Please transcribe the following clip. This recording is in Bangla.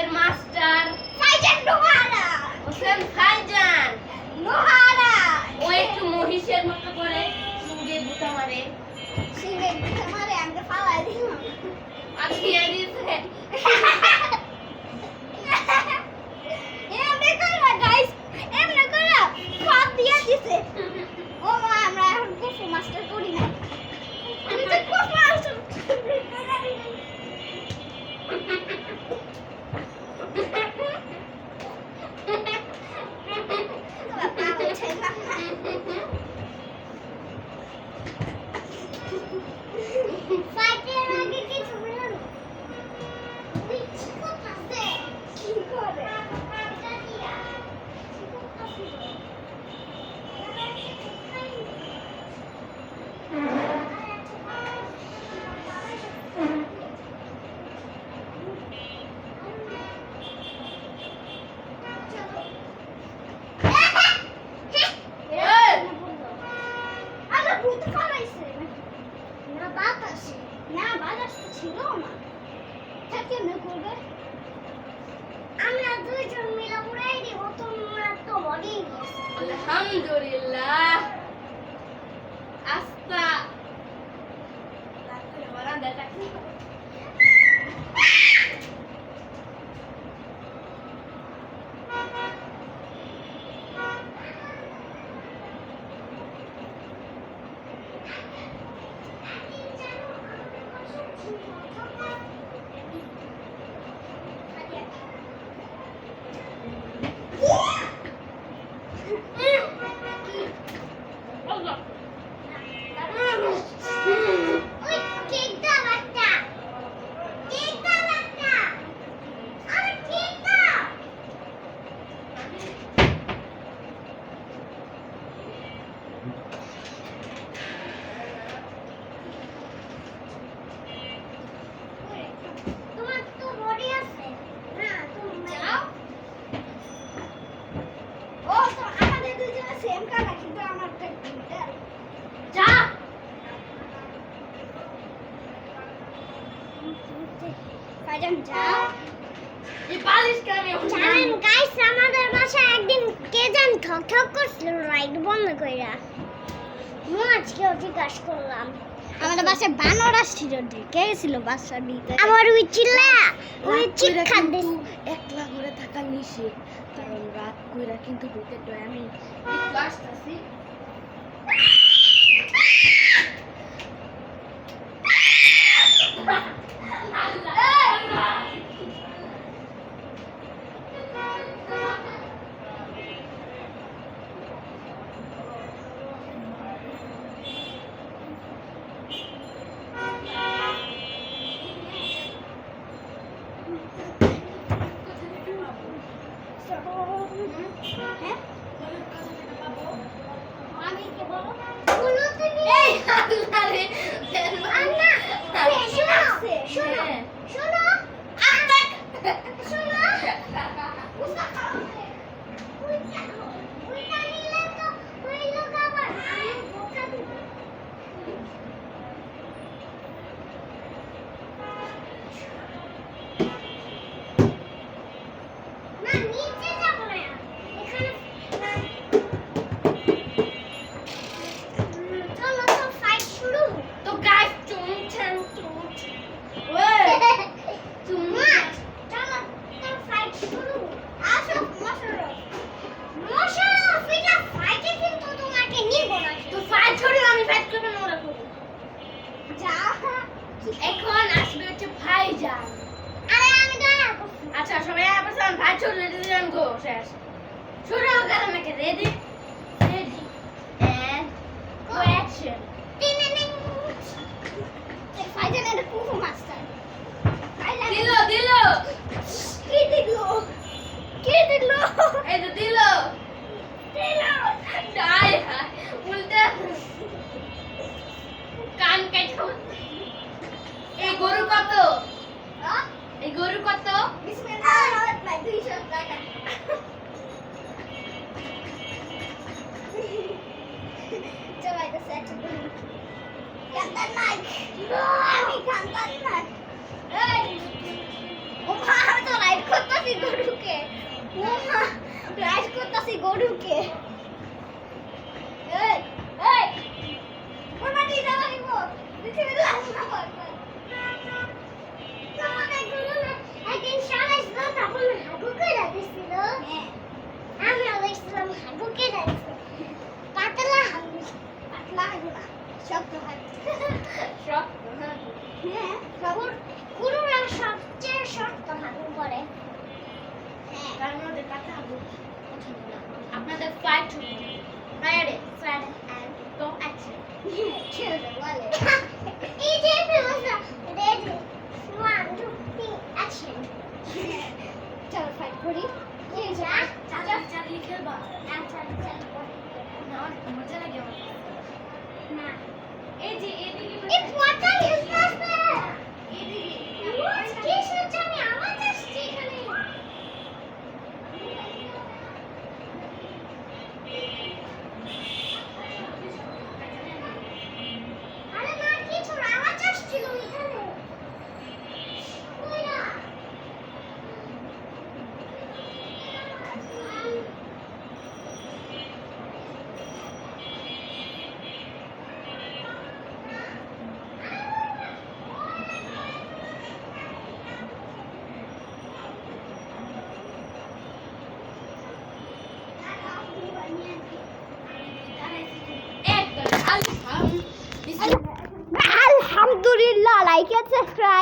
ক্লাসের মাস্টার ফাইজান নোহারা হোসেন ফাইজান নোহারা ও একটু মহিষের মতো করে সিংহে গুতা মারে সিংহে গুতা মারে আমাকে পালাই দিল আখিয়া দিছে এমনে কইরা গাইস এমনে কইরা ফাঁদ দিয়া দিছে ও মা আমরা এখন কুফু মাস্টার করি না আমি তো কুফু মাস্টার ফাইটের আগে কিছু বলো না তুই কি করতেছে কি করে এটা দিয়া কি করতেছিস আমরা ভূত ফালাইছে না বাতাস না বাতাস তো ছিল না তা কেমনে করবে আমরা দুইজন মিলে উড়াই দিব তোমরা তো বডি আলহামদুলিল্লাহ আস্তা রাখলে বারান্দাটা কি আল্লাহ ওই কেকটা বাচ্চা আরে কেকটা তোমার তো বডি আছে না তুমি যাও ও তো আমাদের দুজনের সেম কালার কিন্তু আমারটা দুইটা যা ফাইজান যাও এই বালিশ কামে জানেন গাইস আমাদের বাসায় একদিন কে জান ঠক ঠক করছিল লাইট বন্ধ কইরা আজকেও জিজ্ঞাসা করলাম আমাদের বাসায় বানর আসছিল কে ছিল বাসা দিতে আবার ওই চিৎকার দিস একলা ঘরে থাকা নিষেধ কারণ রাত কইরা কিন্তু ভূতের ডয় আমি একটু আসতেছি হ্যাঁ আমি কি বলো এই আল্লাহ রে আন্না শোনো শোনো শোনো উসা খাওয়াছে উইটা নিলে তো ওই লোক আবার বোকা দিবে না নিচে যাব না এখানে চলো তো ফাইট শুরু তো গাইস চুমছেন ওই চলো তো ফাইট শুরু আসো মশারফ এটা ফাইটে কিন্তু তোমাকে নিব না তো ফাইট ছড়ে আমি ফাইট করব না ওরা করব যা এখন আসবে হচ্ছে ভাইজান আরে আমি দয়া করছি আচ্ছা সবাই আবার ভাই ছড়ে দিলেন গো শেষ শুরু করেন নাকি রেডি এন্ড গো অ্যাকশন ফাইজানের কুফু মাস্টার দিল কি দিল এই তো দিল ডাই উল্টা কান কেটে এই গরু কত এই গরু কত বিসমিল্লাহ ভাই 200 টাকা চলো এটা সেট করি কান্তার নাক আমি কান্তার নাক এই ও মা আমি তো রাইড করতেছি গরুকে ও মা রাইড করতেছি গরুকে এই এই ওটা দিয়ে দাও নিব পৃথিবী লাগবে না তোমাদের গরু না একদিন সারাইছ না তখন হাগু করে দিছিল আমি আলাইছিলাম হাগু করে দিছিল পাতলা হাগু না শক্ত হাগু শক্ত হাগু হ্যাঁ গরুরা সবচেয়ে শক্ত হাগু করে কারণ ওদের পাতা হাগু পছন্দ না। আপনাদের ফ্লাইট রাইডে ফ্লাইট এন্ড টো অ্যাকশন ছেড়ে বলে এই যে ফেমাস রেডি 1 2 3 অ্যাকশন চলো ফাইট করি কি যা চালিয়ে খেলবা আচ্ছা না অনেক মজা লাগে আমার না এই যে এদিকে এই পটা ইউজ করতে এদিকে কি শুনছ আমি আওয়াজ আসছে এখানে আরে না কিছু আওয়াজ আসছিল এখানে ওইরা একদম আলহামদুলিল্লাহ আলহামদুলিল্লাহ লাইক এন্ড সাবস্ক্রাইব